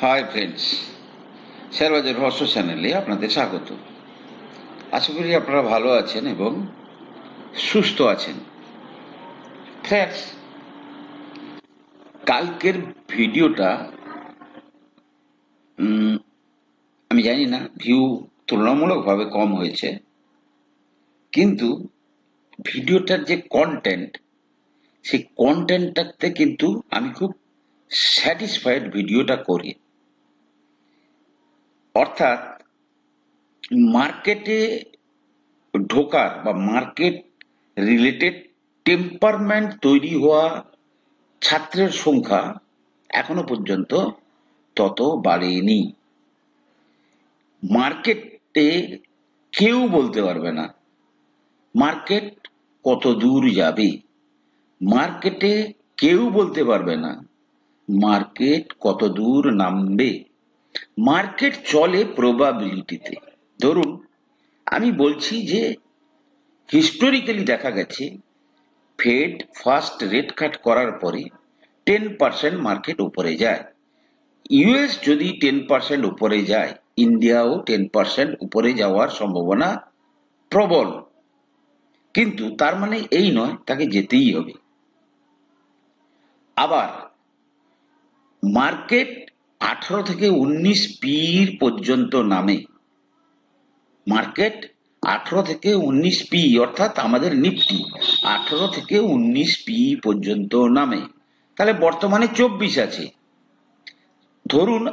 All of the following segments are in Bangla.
হাই ফ্রেন্ডস, শেয়ারবাজার রহস্য চ্যানেলে আপনাদের স্বাগত। আশা করি আপনারা ভালো আছেন এবং সুস্থ আছেন। ফ্রেন্ডস, কালকের ভিডিওটা আমি জানি না, ভিউ তুলনামূলকভাবে কম হয়েছে, কিন্তু ভিডিওটার যে কন্টেন্ট, সেই কন্টেন্টটাতে কিন্তু আমি খুব স্যাটিসফাইড ভিডিওটা করি। অর্থাৎ মার্কেটে ঢোকার বা মার্কেট রিলেটেড টেম্পারমেন্ট তৈরি হওয়া ছাত্রের সংখ্যা এখনো পর্যন্ত তত বাড়েনি। মার্কেটে কেউ বলতে পারবে না মার্কেট কত দূর যাবে, মার্কেটে কেউ বলতে পারবে না মার্কেট কত দূর নামবে। মার্কেট চলে প্রবাবিলিটিতে। ধরুন, আমি বলছি যে হিস্টোরিক্যালি দেখা গেছে ফেড ফার্স্ট রেট কাট করার পরে 10% মার্কেট উপরে যায়। ইউএস যদি 10% উপরে যায়, ইন্ডিয়াও 10% উপরে যাওয়ার সম্ভাবনা প্রবল। কিন্তু তার মানে এই নয় তাকে যেতেই হবে। আবার মার্কেট 18 থেকে 19 পির পর্যন্ত নামে। মার্কেট 18 থেকে 19 পি অর্থাৎ আমাদের নিফটি 18 থেকে 19 পি পর্যন্ত নামে। তাহলে বর্তমানে 24 আছে। ধরুন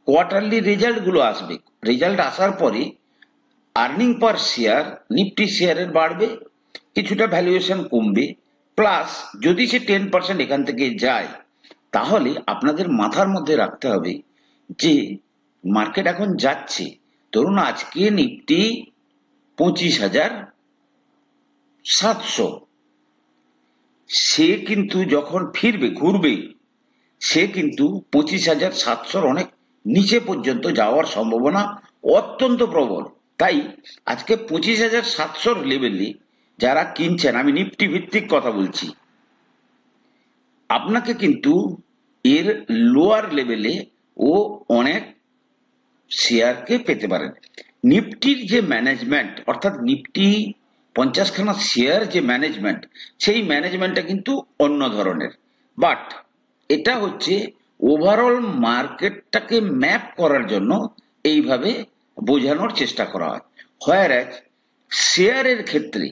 কোয়ার্টারলি রেজাল্ট গুলো আসবে, রেজাল্ট আসার পরে আর্নিং পার শেয়ার নিফটি শেয়ারের বাড়বে, কিছুটা ভ্যালুয়েশন কমবে, প্লাস যদি সে 10% এখান থেকে যায়, তাহলে আপনাদের মাথার মধ্যে রাখতে হবে যে মার্কেট এখন যাচ্ছে, ধরুন আজকে নিফটি 25,700, সে কিন্তু যখন ফিরবে ঘুরবে সে কিন্তু 25,700 অনেক নিচে পর্যন্ত যাওয়ার সম্ভাবনা অত্যন্ত প্রবল। তাই আজকে 25,700 লেভেলে যারা কিনছেন, আমি নিফটি ভিত্তিক কথা বলছি, আপনাকে কিন্তু এর লোয়ার লেভেলে ও অনেক শেয়ারকে পেতে পারেন। নিফটির যে ম্যানেজমেন্ট, অর্থাৎ নিফটি 50খানা শেয়ার যে ম্যানেজমেন্ট, সেই ম্যানেজমেন্টটা কিন্তু অন্য ধরনের। বাট এটা হচ্ছে ওভারঅল মার্কেটটাকে ম্যাপ করার জন্য এইভাবে বোঝানোর চেষ্টা করা হয়। হোয়ারএজ শেয়ারের ক্ষেত্রে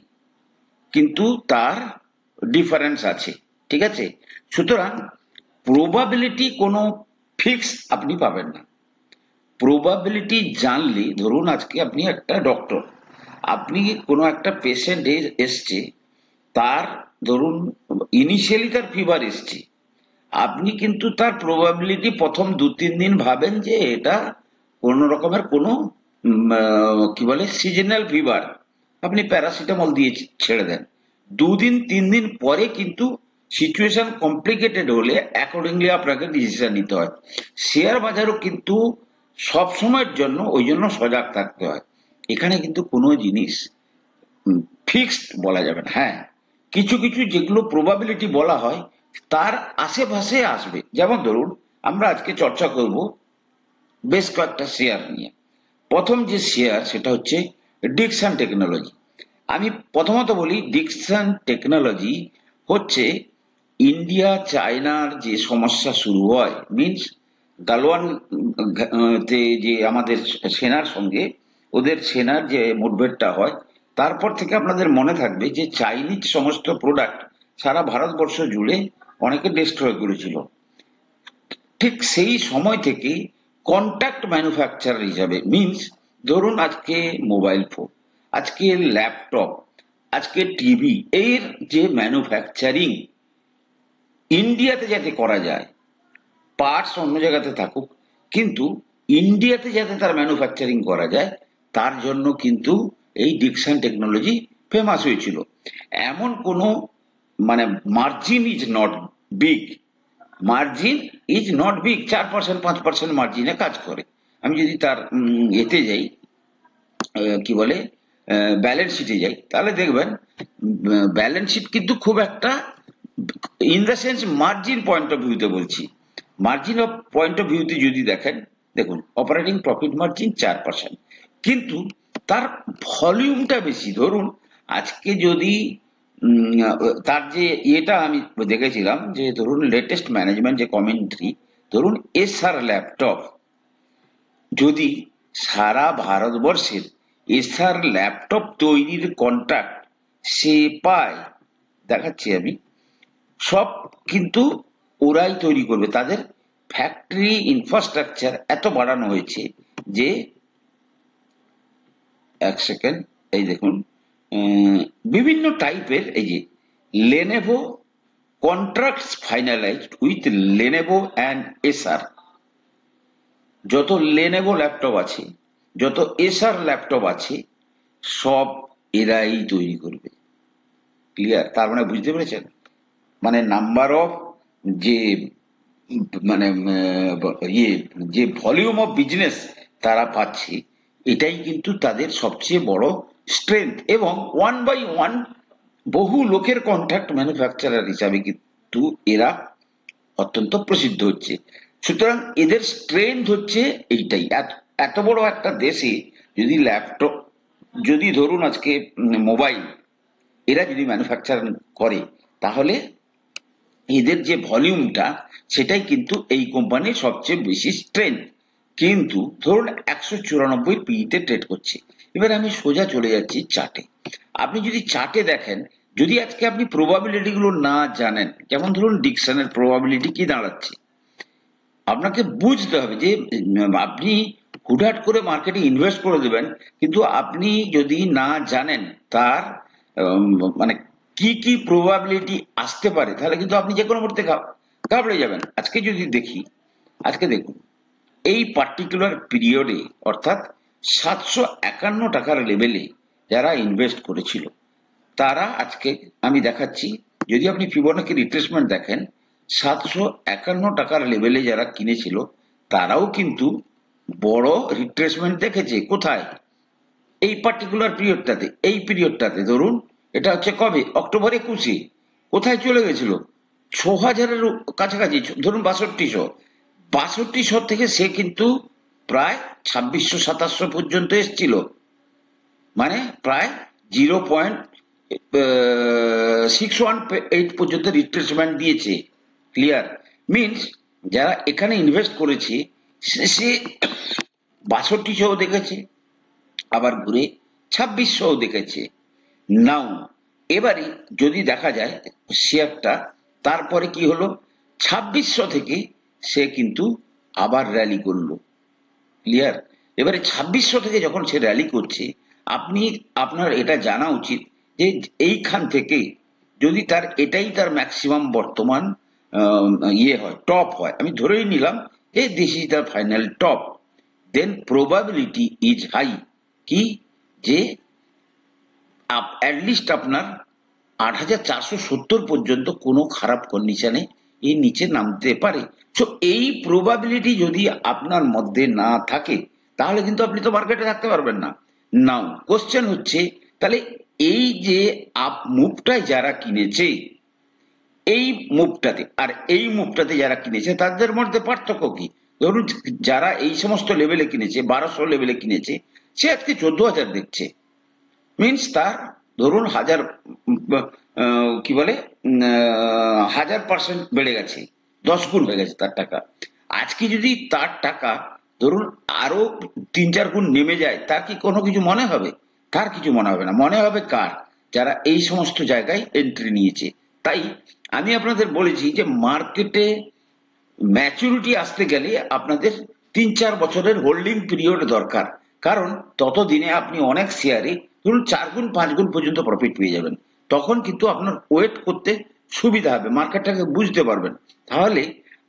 কিন্তু তার ডিফারেন্স আছে, ঠিক আছে? সুতরাং প্রবাবিলিটি কোনো ফিক্স আপনি পাবেন না। প্রবাবিলিটি জানলে, ধরুন আজকে আপনি একটা ডক্টর, আপনি কোনো একটা পেশেন্ট এসছে, তার ধরুন ইনিশিয়ালি তার ফিভার এসছে, আপনি কিন্তু তার প্রবাবিলিটি প্রথম 2-3 দিন ভাবেন যে এটা কোনো রকমের কোনো কি বলে সিজনাল ফিভার, আপনি প্যারাসিটামল দিয়ে ছেড়ে দেন। 2-3 দিন পরে কিন্তু সিচুয়েশন কমপ্লিকেটেড হলে অ্যাকর্ডিংলি আপনাকে ডিসিশন নিতে হয়। শেয়ার বাজারও কিন্তু সব সময়ের জন্য ওই জন্য সজাগ থাকতে হয়। এখানে কিন্তু কোনো জিনিস ফিক্সড বলা যাবে না। হ্যাঁ, কিছু কিছু যেগুলো প্রবাবিলিটি বলা হয় তার আশেপাশে আসবে। যেমন ধরুন আমরা আজকে চর্চা করব বেশ কয়েকটা শেয়ার নিয়ে। প্রথম যে শেয়ার সেটা হচ্ছে ডিকসন টেকনোলজি। আমি প্রথমত বলি, ডিকসন টেকনোলজি হচ্ছে ইন্ডিয়া চায়নার যে সমস্যা শুরু হয়, মিনস গালওয়ান তে যে আমাদের সেনার সঙ্গে ওদের সেনার যে মুঠভেড়টা হয়, তারপর থেকে আপনাদের মনে থাকবে যে চাইনিজ সমস্ত প্রোডাক্ট সারা ভারতবর্ষ জুড়ে অনেকে ডিস্ট্রয় করেছিল। ঠিক সেই সময় থেকে কন্ট্যাক্ট ম্যানুফ্যাকচারার হিসাবে, মিনস ধরুন আজকে মোবাইল ফোন, আজকে ল্যাপটপ, আজকে টিভি, এর যে ম্যানুফ্যাকচারিং ইন্ডিয়াতে যাতে করা যায়, পার্টস অন্য জায়গাতে থাকুক কিন্তু ইন্ডিয়াতে যাতে তার ম্যানুফ্যাকচারিং করা যায়, তার জন্য কিন্তু এই ডিকসন টেকনোলজি ফেমাস হয়েছিল। এমন কোনো মানে margin is not big, margin is not big, 4% 5% মার্জিনে কাজ করে। আমি যদি তার এতে যাই, কি বলে ব্যালেন্স শিটে যাই, তাহলে দেখবেন ব্যালেন্স শিট কিন্তু খুব একটা, in the sense margin point of ভিউতে বলছি, মার্জিন অফ পয়েন্ট অফ ভিউতে যদি দেখেন, দেখুন অপারেটিং প্রফিট মার্জিন 4%, কিন্তু তার ভলিউমটা বেশি। ধরুন আজকে যদি তার যে ইয়েটা আমি দেখেছিলাম, যে ধরুন লেটেস্ট ম্যানেজমেন্ট যে কমেন্ট্রি, ধরুন এসআর ল্যাপটপ, যদি সারা ভারতবর্ষের এসআর ল্যাপটপ তৈরির কন্ট্রাক্ট সে পায়, দেখাচ্ছি আমি, সব কিন্তু ওরাই তৈরি করবে। তাদের ফ্যাক্টরি ইনফ্রাস্ট্রাকচার এত বাড়ানো হয়েছে যে, এক সেকেন্ড, এই দেখুন বিভিন্ন টাইপের, এই যে Lenovo contracts finalised with Lenovo and SR, যত লেনেভো ল্যাপটপ আছে, যত এসআর ল্যাপটপ আছে, সব এরাই তৈরি করবে। ক্লিয়ার? তার মানে বুঝতে পেরেছেন, মানে নাম্বার অফ যে মানে ইয়ে যে ভলিউম অফ বিজনেস তারা পাচ্ছে, এটাই কিন্তু তাদের সবচেয়ে বড় স্ট্রেংথ। এবং ওয়ান বাই ওয়ান বহু লোকের কন্ট্রাক্ট ম্যানুফ্যাকচারার হিসাবে কিন্তু এরা অত্যন্ত প্রসিদ্ধ হচ্ছে। সুতরাং এদের স্ট্রেংথ হচ্ছে এইটাই। এত বড় একটা দেশে যদি ল্যাপটপ, যদি ধরুন আজকে মোবাইল এরা যদি ম্যানুফ্যাকচার করে, তাহলে এদের যে ভলিউমটা, সেটাই কিন্তু এই কোম্পানির সবচেয়ে বেশি স্ট্রেংথ। কিন্তু ধরুন 194 পিইতে ট্রেড করছে। এবার আমি সোজা চলে যাচ্ছি চার্টে। আপনি যদি চার্টে দেখেন, যদি আজকে আপনি প্রবাবিলিটি গুলো না জানেন, যেমন ধরুন ডিকসনের প্রবাবিলিটি কি দাঁড়াচ্ছে, আপনাকে বুঝতে হবে যে আপনি হুটহাট করে মার্কেটে ইনভেস্ট করে দেবেন, কিন্তু আপনি যদি না জানেন তার মানে কি কি প্রবাবিলিটি আসতে পারে, তাহলে কিন্তু আপনি যে কোনো মুহূর্তে ঘাবড়ে যাবেন। আজকে যদি দেখি, আজকে দেখুন এই পার্টিকুলার পিরিয়ডে, অর্থাৎ 751 টাকার লেভেলে যারা ইনভেস্ট করেছিল, তারা আজকে আমি দেখাচ্ছি, যদি আপনি ফিবোনাকি রিট্রেসমেন্ট দেখেন, 751 টাকার লেভেলে যারা কিনেছিল তারাও কিন্তু বড় রিট্রেসমেন্ট দেখেছে। কোথায়? এই পার্টিকুলার পিরিয়ডটাতে, এই পিরিয়ডটাতে ধরুন এটা হচ্ছে কবে, অক্টোবর 21। কোথায় চলে গেছিল? 6,000-এর কাছাকাছি, ধরুন 6200। 6200 থেকে সে কিন্তু প্রায় 2600-2700 পর্যন্ত এসছিল, মানে প্রায় 0.618 পর্যন্ত রিট্রেসমেন্ট দিয়েছে। ক্লিয়ার? মিনস যারা এখানে ইনভেস্ট করেছে সে 6200 দেখেছে, আবার ঘুরে 2600 দেখেছে। নাও এবারে যদি দেখা যায় শেয়ারটা, তারপরে কি হলো, 2600 থেকে সে কিন্তু আবার র্যালি করলো। ক্লিয়ার? এবারে 2600 থেকে যখন সে র্যালি করছে, আপনার এটা জানা উচিত যে এইখান থেকে যদি তার এটাই তার ম্যাক্সিমাম বর্তমান ইয়ে হয়, টপ হয়, আমি ধরেই নিলাম যে this is the final top, then probability is high কি, যে অ্যাটলিস্ট আপনার 8,470 পর্যন্ত কোনো খারাপ কন্ডিশনে এর নিচে নামতে পারে। সো এই প্রবাবিলিটি যদি আপনার মধ্যে না থাকে, তাহলে কিন্তু আপনি তো মার্কেটে থাকতে পারবেন না। নাও কোশ্চেন হচ্ছে, তাহলে এই যে আপ মুভটায় যারা কিনেছে, এই মুভটাতে আর এই মুভটাতে যারা কিনেছে, তাদের মধ্যে পার্থক্য কি? ধরুন যারা এই সমস্ত লেভেলে কিনেছে, 1200 লেভেলে কিনেছে, সে আজকে 14,000 দেখছে। মিনস তার ধরুন কি বলে 1000% বেড়ে গেছে, 10 গুণ হয়ে গেছে তার টাকা। আজকে যদি তার টাকা ধরুন আরো 3-4 গুণ নেমে যায়, তার কি কোনো কিছু মনে হবে? তার কিছু মনে হবে না। মনে হবে কার? যারা এই সমস্ত জায়গায় এন্ট্রি নিয়েছে। তাই আমি আপনাদের বলেছি যে মার্কেটে ম্যাচুরিটি আসতে গেলে আপনাদের 3-4 বছরের হোল্ডিং পিরিয়ড দরকার। কারণ ততদিনে আপনি অনেক শেয়ারে ধরুন 4 গুণ 5 গুণ পর্যন্ত প্রফিট পেয়ে যাবেন। তখন কিন্তু আপনার ওয়েট করতে সুবিধা হবে, মার্কেটটাকে বুঝতে পারবেন। তাহলে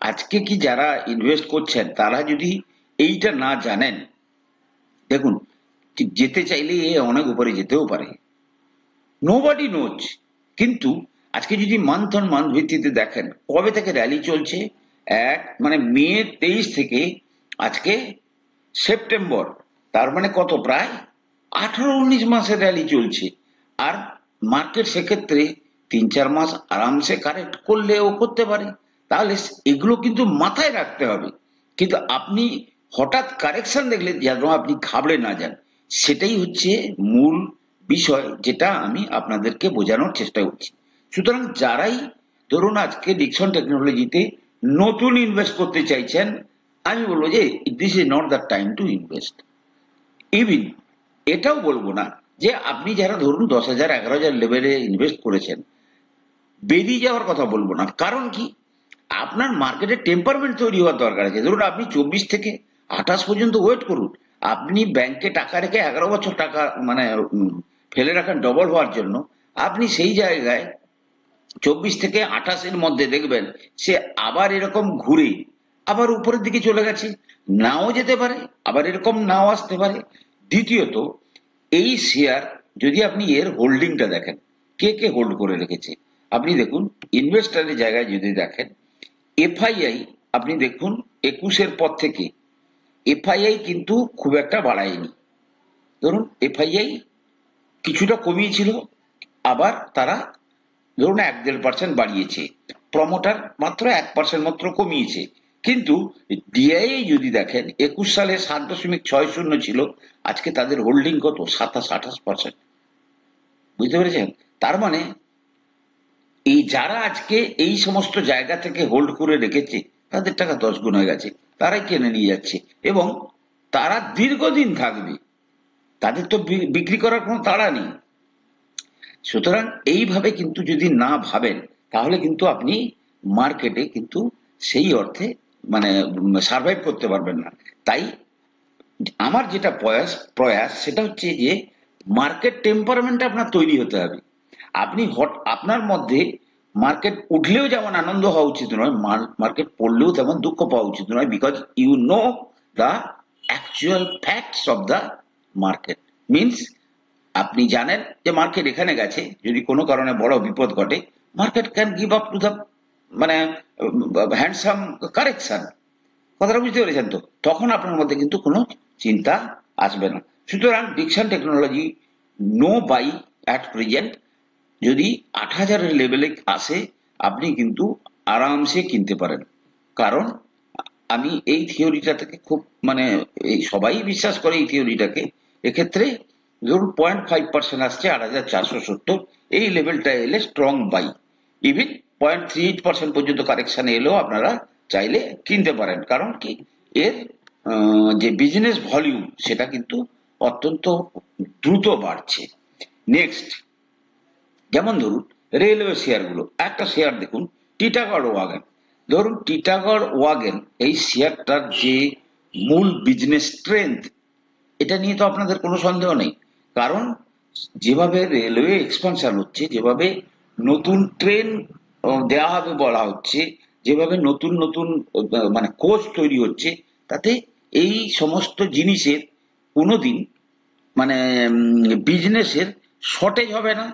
আজকে কি যারা ইনভেস্ট করছেন তারা যদি এইটা না জানেন, দেখুন যেতে চাইলে অনেক উপরে যেতেও পারে, নোবডি নোজ। কিন্তু আজকে যদি মান্থ অন মান্থ ভিত্তিতে দেখেন, কবে থেকে র্যালি চলছে, মানে মে 23 থেকে আজকে সেপ্টেম্বর, তার মানে কত, প্রায় 18-19 মাসের র্যালি চলছে। আর মার্কেট সেক্ষেত্রে 3-4 মাস আরামসে কারেক্ট করলেও করতে পারে। তাহলে এগুলো কিন্তু মাথায় রাখতে হবে। কিন্তু আপনি হঠাৎ কারেকশন দেখলে যেন আপনি ঘাবড়ে না যান, সেটাই হচ্ছে মূল বিষয়, যেটা আমি আপনাদেরকে বোঝানোর চেষ্টা করছি। সুতরাং যারাই ধরুন আজকে ডিকসন টেকনোলজিতে নতুন ইনভেস্ট করতে চাইছেন, আমি বলবো যে this is not the time to invest. Even এটাও বলবো না যে আপনি যারা ধরুন 10,000 11,000 লেভেলে ইনভেস্ট করেছেন বেরিয়ে যাওয়ার কথা বলবো না। কারণ কি, আপনার মার্কেটে টেম্পারমেন্ট তৈরি হওয়ার দরকার আছে। ধরুন আপনি 24 থেকে 28 পর্যন্ত ওয়েট করুন। আপনি ব্যাংকে টাকা রেখে 11 বছর টাকা মানে ফেলে রাখান ডবল হওয়ার জন্য। আপনি সেই জায়গায় 24 থেকে 28 মধ্যে দেখবেন সে আবার এরকম ঘুরে আবার উপরের দিকে চলে গেছে। নাও যেতে পারে, আবার এরকম নাও আসতে পারে। দ্বিতীয়ত, এই শেয়ার যদি আপনি এর হোল্ডিংটা দেখেন, কে কে হোল্ড করে রেখেছে আপনি দেখুন। ইনভেস্টারের জায়গায় যদি দেখেন, এফআইআই আপনি দেখুন 21-এর পর থেকে এফআইআই কিন্তু খুব একটা বাড়ায়নি। ধরুন এফআইআই কিছুটা কমিয়েছিল, আবার তারা ধরুন 1-1.5% বাড়িয়েছে। প্রমোটার মাত্র 1% মাত্র কমিয়েছে। কিন্তু ডিআইআই যদি দেখেন 21 সালে 7.60 ছিল, আজকে তাদের হোল্ডিং কত 27-28%। বুঝতে পেরেছেন? তার মানে এই যারা আজকে এই সমস্ত জায়গা থেকে হোল্ড করে রেখেছে তাদের টাকা 10 গুণ হয়ে গেছে, তারাই কিনে নিয়ে যাচ্ছে এবং তারা দীর্ঘদিন থাকবে। তাদের তো বিক্রি করার কোনো তাড়া নেই। সুতরাং এইভাবে কিন্তু যদি না ভাবেন তাহলে কিন্তু আপনি মার্কেটে কিন্তু সেই অর্থে মানে সার্ভাইভ করতে পারবেন না। তাই আমার যেটা প্রয়াস সেটা হচ্ছে যে মার্কেট টেম্পারমেন্ট আপনার তৈরি হতে হবে। আপনি আপনার মধ্যে মার্কেট উঠলেও যেমন আনন্দ হওয়া উচিত নয়, মার্কেট পড়লেও তেমন দুঃখ পাওয়া উচিত নয়। Because you know the actual facts of the market. Means আপনি জানেন যে মার্কেট এখানে গেছে, যদি কোনো কারণে বড় বিপদ ঘটে market can give up to the মানে হ্যান্ডসাম কারেকশন। কথাটা বুঝতে পেরেছেন তো? তখন আপনার মধ্যে কিন্তু কোনো চিন্তা আসবে না। সুতরাং Dixon technology no buy at present. যদি 8,000-এর লেভেলে আসে আপনি কিন্তু আরামসে কিনতে পারেন। কারণ আমি এই থিওরিটা থেকে খুব মানে এই সবাই বিশ্বাস করে এই থিওরিটাকে। এক্ষেত্রে ধরুন 0.5% আসছে 8,470, এই লেভেলটা এলে স্ট্রং বাই। ইভিন 0.38% পর্যন্ত কারেকশন এলেও আপনারা চাইলে কিনতে পারেন। কারণ কি, এর যে বিজনেস ভলিউম সেটা কিন্তু অত্যন্ত দ্রুত বাড়ছে। নেক্সট, যেমন ধরুন রেলওয়ে শেয়ারগুলো, একটা শেয়ার দেখুন টিটাগড় ওয়াগন। ধরুন টিটাগড় ওয়াগন এই শেয়ারটার যে মূল বিজনেস স্ট্রেংথ, এটা নিয়ে তো আপনাদের কোনো সন্দেহ নেই। কারণ যেভাবে রেলওয়ে এক্সপানশন হচ্ছে, যেভাবে নতুন ট্রেন দেওয়া হবে বলা হচ্ছে, যেভাবে নতুন নতুন মানে কোচ তৈরি হচ্ছে, তাতে এই সমস্ত জিনিসের কোনোদিন মানে বিজনেসের শর্টেজ হবে না।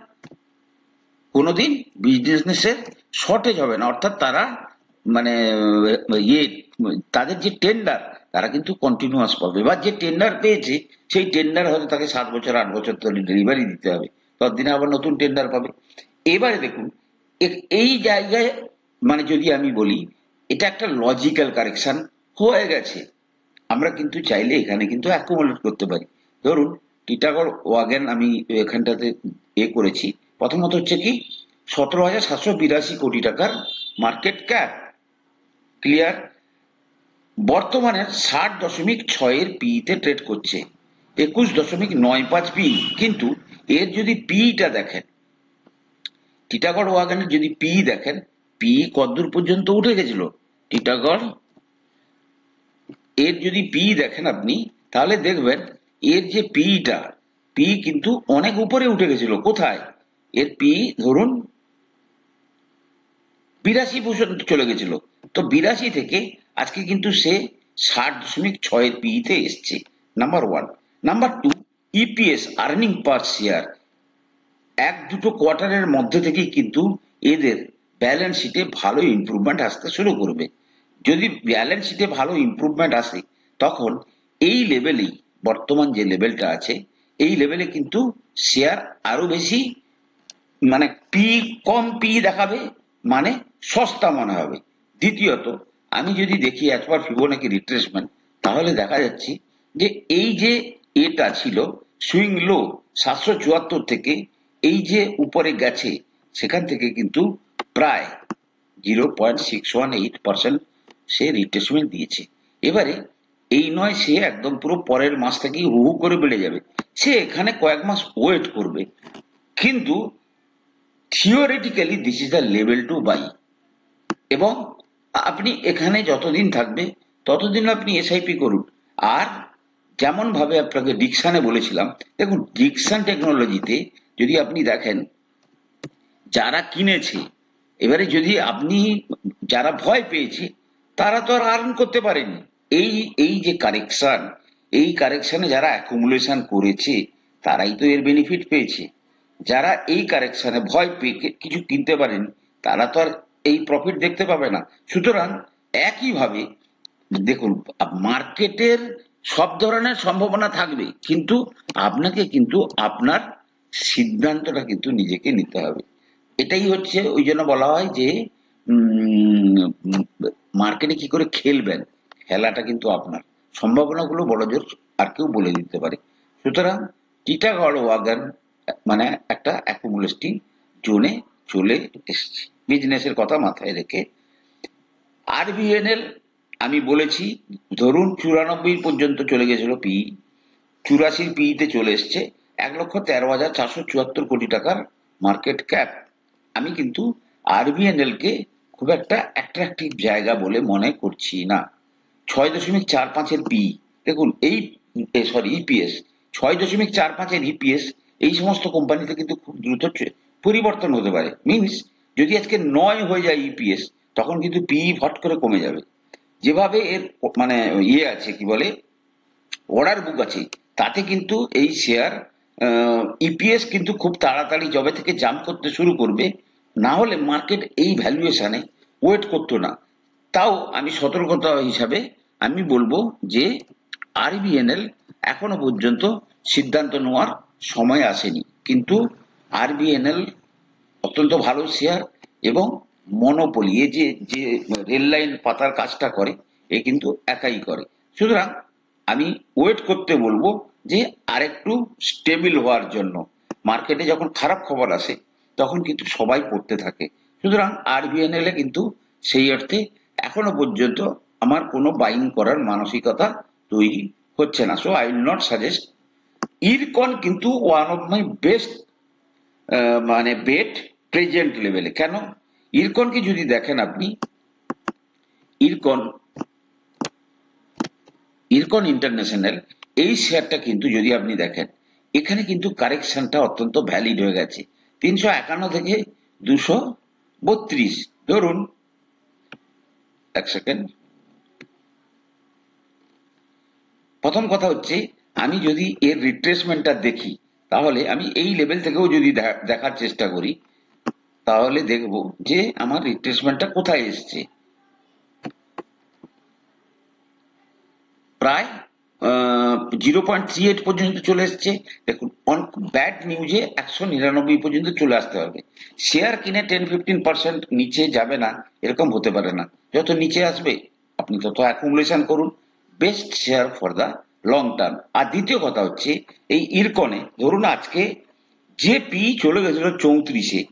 কোনোদিন বিজনেসের শর্টেজ হবে না। অর্থাৎ তারা মানে ইয়ে তাদের যে টেন্ডার তারা কিন্তু কন্টিনিউয়াস পাবে। এবার যে টেন্ডার পেয়েছে সেই টেন্ডার হয়তো তাকে 7 বছর 8 বছর ধরে ডেলিভারি দিতে হবে, ততদিনে আবার নতুন টেন্ডার পাবে। এবারে দেখুন এই জায়গায় মানে যদি আমি বলি এটা একটা লজিক্যাল কারেকশন হয়ে গেছে। আমরা কিন্তু চাইলে এখানে কিন্তু অ্যাকুমুলেট করতে পারি। ধরুন টিটাগড় ওয়াগন আমি এখানটাতে করেছি। প্রথমত হচ্ছে কি 17,782 টাকার মার্কেট ক্যাপ, ক্লিয়ার। বর্তমানে 60.6-এর পিইতে ট্রেড করছে, 21.95 পি। কিন্তু এর যদি পিইটা দেখেন, টিটাগড় ওয়াগনের যদি পিই দেখেন, পিই কতদূর পর্যন্ত উঠে গেছিল টিটাগড়, এর যদি পিই দেখেন আপনি তাহলে দেখবেন এর যে পিইটা, পিই কিন্তু অনেক উপরে উঠে গেছিল। কোথায়? এর পিই ধরুন 82 পর্যন্ত চলে গেছিল। তো 82 থেকে আজকে কিন্তু সে 60.6-এর পিইতে এসছে, number one. Number two, EPS earning per share 1-2 কোয়ার্টারের মধ্যে থেকেই কিন্তু এদের ব্যালেন্স শিটে ভালো ইমপ্রুভমেন্ট আসতে শুরু করবে। যদি ব্যালেন্স শিটে ভালো ইমপ্রুভমেন্ট আসে তখন এই লেভেলেই, বর্তমান যে লেভেলটা আছে এই লেভেলে কিন্তু শেয়ার আরো বেশি মানে কম পি দেখাবে, মানে সস্তা মনে হবে। দ্বিতীয়ত আমি যদি দেখি অ্যাজ পার ফিবোনাকি রিট্রেসমেন্ট, তাহলে দেখা যাচ্ছে যে এই যে এটা ছিল সুইং লো 774 থেকে এই যে উপরে গেছে, সেখান থেকে কিন্তু প্রায় 0.618% সে রিট্রেসমেন্ট দিয়েছে। এবারে এই নয় সে একদম পুরো পরের মাস থেকেই হু হু করে বেড়ে যাবে, সে এখানে কয়েক মাস ওয়েট করবে। কিন্তু theoretically this is the level to buy, এবং আপনি এখানে যতদিন থাকবে ততদিন আপনি এসআইপি করুন। আর যেমন ভাবে আপনাকে ডিকসনে বলেছিলাম, দেখুন ডিকসন টেকনোলজিতে যদি আপনি দেখেন যারা কিনেছে, এবারে যদি আপনি যারা ভয় পেয়েছে তারা তো আর আর্ন করতে পারেনি। এই এই যে কারেকশন, এই কারেকশনে যারা অ্যাকুমুলেশন করেছে তারাই তো এর বেনিফিট পেয়েছে। যারা এই কারেকশনে ভয় পেয়ে কিছু কিনতে পারেন তারা তো আর এই প্রফিট দেখতে পাবে না। সুতরাং একইভাবে দেখুন, মার্কেটের সব ধরনের সম্ভাবনা থাকবে, কিন্তু আপনাকে কিন্তু আপনার সিদ্ধান্তটা কিন্তু নিজেকে নিতে হবে। এটাই হচ্ছে ওই জন্য বলা হয় যে মার্কেটে কি করে খেলবেন, খেলাটা কিন্তু আপনার। সম্ভাবনাগুলো বড়জোর আর কেউ বলে দিতে পারে। সুতরাং টিটাগড় ওয়াগন মানে একটা অ্যাকুমুলেটিং জোনে চলে এসছে, বিজনেসের কথা মাথায় রেখে। আরবিএনএল আমি বলেছি ধরুন 94 পর্যন্ত চলে গেছিল পিই, 84 পিইতে চলে এসছে, 1,13,474 কোটি টাকার মার্কেট ক্যাপ। আমি কিন্তু আরবিএনএল কে খুব একটা অ্যাট্রাকটিভ জায়গা বলে মনে করছি না। 6.45-এর পিই, দেখুন এই সরি ইপিএস, 6.45-এর ইপিএস এই সমস্ত কোম্পানিতে কিন্তু খুব দ্রুত পরিবর্তন হতে পারে। মিনস যদি আজকে 9 হয়ে যায় ইপিএস, তখন কিন্তু পিই ফট করে কমে যাবে। যেভাবে এর মানে ইয়ে আছে কি বলে অর্ডার বুক আছে, তাতে কিন্তু এই শেয়ার ইপিএস কিন্তু খুব তাড়াতাড়ি যবে থেকে জাম্প করতে শুরু করবে, না হলে মার্কেট এই ভ্যালুয়েশনে ওয়েট করতো না। তাও আমি সতর্কতা হিসাবে আমি বলবো যে আরবিএনএল এখনো পর্যন্ত সিদ্ধান্ত নেওয়ার সময় আসেনি, কিন্তু আরবিএনএল অত্যন্ত ভালো শেয়ার এবং মনোপলি, এ যে যে রেল লাইন পাতার কাজটা করে এ কিন্তু একাই করে। সুতরাং আমি ওয়েট করতে বলবো যে আরেকটু স্টেবল হওয়ার জন্য। মার্কেটে যখন খারাপ খবর আসে তখন কিন্তু সবাই পড়তে থাকে। সুতরাং আরবিএনএল এ কিন্তু সেই অর্থে এখনো পর্যন্ত আমার কোনো বাইং করার মানসিকতা তৈরি হচ্ছে না। So I will not suggest. IRCON কিন্তু ওয়ান অফ মাই বেস্ট মানে বেট প্রেজেন্ট লেভেলে। কেন? ইরকনকে যদি দেখেন আপনি, ইরকন ইরকন ইন্টারন্যাশনাল এই শেয়ারটা কিন্তু যদি আপনি দেখেন, এখানে কিন্তু কারেকশনটা অত্যন্ত ভ্যালিড হয়ে গেছে 351 থেকে 232। ধরুন এক সেকেন্ড, প্রথম কথা হচ্ছে আমি যদি এর রিট্রেসমেন্টটা দেখি, তাহলে আমি এই লেভেল থেকেও যদি দেখার চেষ্টা করি, তাহলে দেখব যে আমার রিট্রেসমেন্টটা কোথায় এসছে। প্রায় 0.38 পর্যন্ত চলে এসছে। দেখুন ব্যাড নিউজে 199 পর্যন্ত চলে আসতে হবে। শেয়ার কিনে 10-15% নিচে যাবে না এরকম হতে পারে না। যত নিচে আসবে আপনি তত অ্যাকুমুলেশন করুন, best share for the long term. আর দ্বিতীয় কথা হচ্ছে এই ইরকনে ধরুন আজকে যে পি চলে গেছিল 34-এ,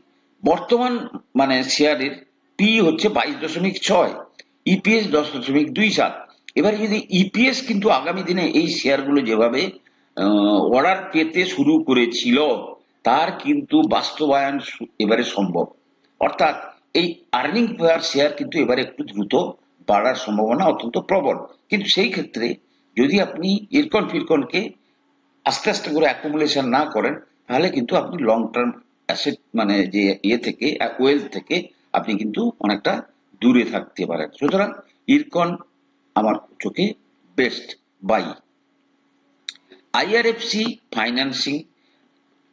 বর্তমান মানে শেয়ারের পি হচ্ছে 22.6, ইপিএস 10.27। এবারে যদি ইপিএস কিন্তু আগামী দিনে এই শেয়ারগুলো যেভাবে অর্ডার পেতে শুরু করেছিল তার কিন্তু বাস্তবায়ন এবারে সম্ভব। অর্থাৎ এই আর্নিং পার শেয়ার কিন্তু এবারে একটু দ্রুত বাড়ার সম্ভাবনা অত্যন্ত প্রবল। কিন্তু সেই ক্ষেত্রে যদি আপনি ইরকন ফিরকনকে আস্তে আস্তে করে অ্যাকুমুলেশন না করেন, তাহলে কিন্তু আপনি লং টার্ম অ্যাসেট মানে যে ইয়ে থেকে ওয়েলথ থেকে আপনি কিন্তু অনেকটা দূরে থাকতে পারেন। সুতরাং ইরকন আমার চোখে বেস্ট বাই। আইআরএফসি ফাইন্যান্সিং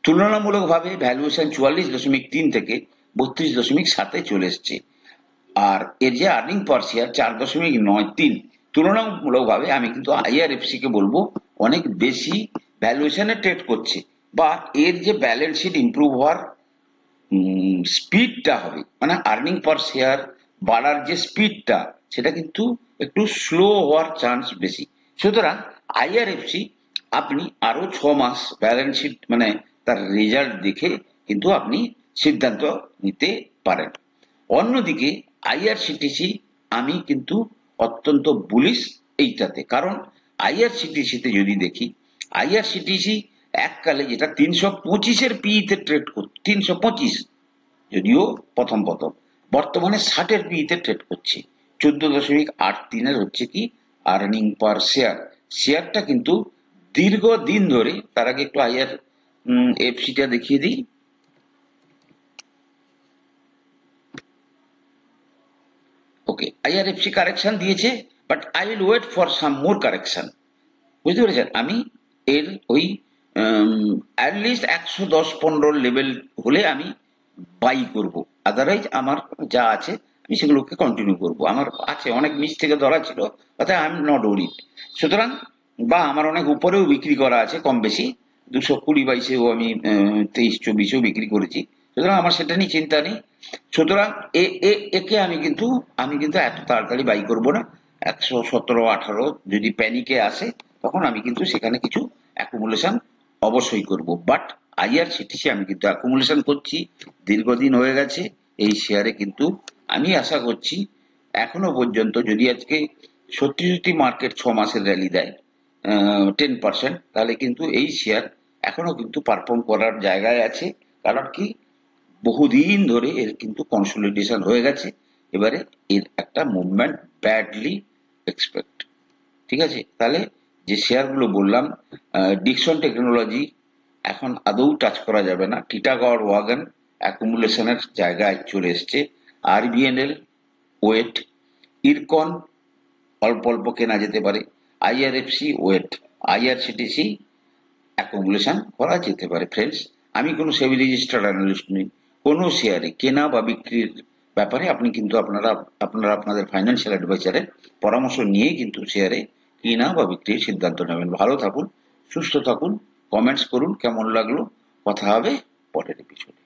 তুলনামূলকভাবে ভ্যালুয়েশন 44.3 থেকে 32.7-এ চলে এসছে। আর এর যে আর্নিং পার শেয়ার 4.93, তুলনামূলকভাবে আমি কিন্তু আইআরএফসি কে বলবো অনেক বেশি ভ্যালুয়েশনে ট্রেড করছে, বা এর যে ব্যালেন্স শিট ইমপ্রুভ হওয়ার স্পিডটা হবে, মানে আর্নিং পার শেয়ার বাড়ার যে স্পিডটা সেটা কিন্তু একটু স্লো হওয়ার চান্স বেশি। সুতরাং আইআরএফসি আপনি আরো 6 মাস ব্যালেন্স শিট মানে তার রেজাল্ট দেখে কিন্তু আপনি সিদ্ধান্ত নিতে পারেন। অন্যদিকে আইআরসিটিসি আমি কিন্তু অত্যন্ত বুলিশ এইটাতে, কারণ আইআরসিটিসিতে যদি দেখি, আইআরসিটিসি এককালে যেটা 325-এর পিইতে ট্রেড করত, 325, যদিও প্রথম বর্তমানে 60-এর পিইতে ট্রেড করছে। 14.83-এর হচ্ছে কি আর্নিং পার শেয়ার। শেয়ারটা কিন্তু দীর্ঘদিন ধরে, তার আগে একটু আইআর এফসিটা দেখিয়ে দিই। ওকে, আইআরএফসি কারেকশন দিয়েছে, but I will wait for some more correction. বুঝতে পেরেছেন? আমি এর ওই অ্যাটলিস্ট 110-15 লেভেল হলে আমি বাই করব, আদারওয়াইজ আমার যা আছে আমি সেগুলোকে কন্টিনিউ করব। আমার আছে অনেক নিচ থেকে ধরা ছিল, অর্থাৎ আই এম নট ওরিড। সুতরাং বা আমার অনেক উপরেও বিক্রি করা আছে কম বেশি, 220-22-এও আমি 23-24-এও বিক্রি করেছি। সুতরাং আমার সেটা নিয়ে চিন্তা নেই। সুতরাং একে আমি কিন্তু এত তাড়াতাড়ি বাই করব না। 117-18 যদি প্যানিকে আসে তখন আমি কিন্তু সেখানে কিছু অ্যাকুমুলেশন অবশ্যই করব। বাট আইআরসিটিসি আমি কিন্তু অ্যাকুমুলেশন করছি, দীর্ঘদিন হয়ে গেছে এই শেয়ারে। কিন্তু আমি আশা করছি এখনো পর্যন্ত যদি আজকে সত্যি সত্যি মার্কেট 6 মাসের র্যালি দেয় 10%, তাহলে কিন্তু এই শেয়ার এখনো কিন্তু পারফর্ম করার জায়গায় আছে। কারণ কি, বহুদিন ধরে এর কিন্তু কনসলিডেশন হয়ে গেছে। এবারে এর একটা মুভমেন্ট ব্যাডলি এক্সপেক্ট। ঠিক আছে? তাহলে যে শেয়ারগুলো বললাম, ডিকসন টেকনোলজি এখন আদৌ টাচ করা যাবে না। টিটাগড় ওয়াগন অ্যাকুমুলেশনের জায়গায় চলে এসছে। আরবিএনএল ওয়েট, ইরকন অল্প অল্প কেনা যেতে পারে, আইআরএফসি ওয়েট, আইআরসিটিসি অ্যাকুমুলেশন করা যেতে পারে। ফ্রেন্ডস, আমি কোনো সেবি রেজিস্টার্ড অ্যানালিস্ট নই। কোনো শেয়ারে কেনা বা বিক্রির ব্যাপারে আপনি কিন্তু আপনাদের ফাইন্যান্সিয়াল অ্যাডভাইজারের পরামর্শ নিয়েই কিন্তু শেয়ারে কেনা বা বিক্রির সিদ্ধান্ত নেবেন। ভালো থাকুন, সুস্থ থাকুন, কমেন্টস করুন কেমন লাগলো। কথা হবে পরের এপিসোডে।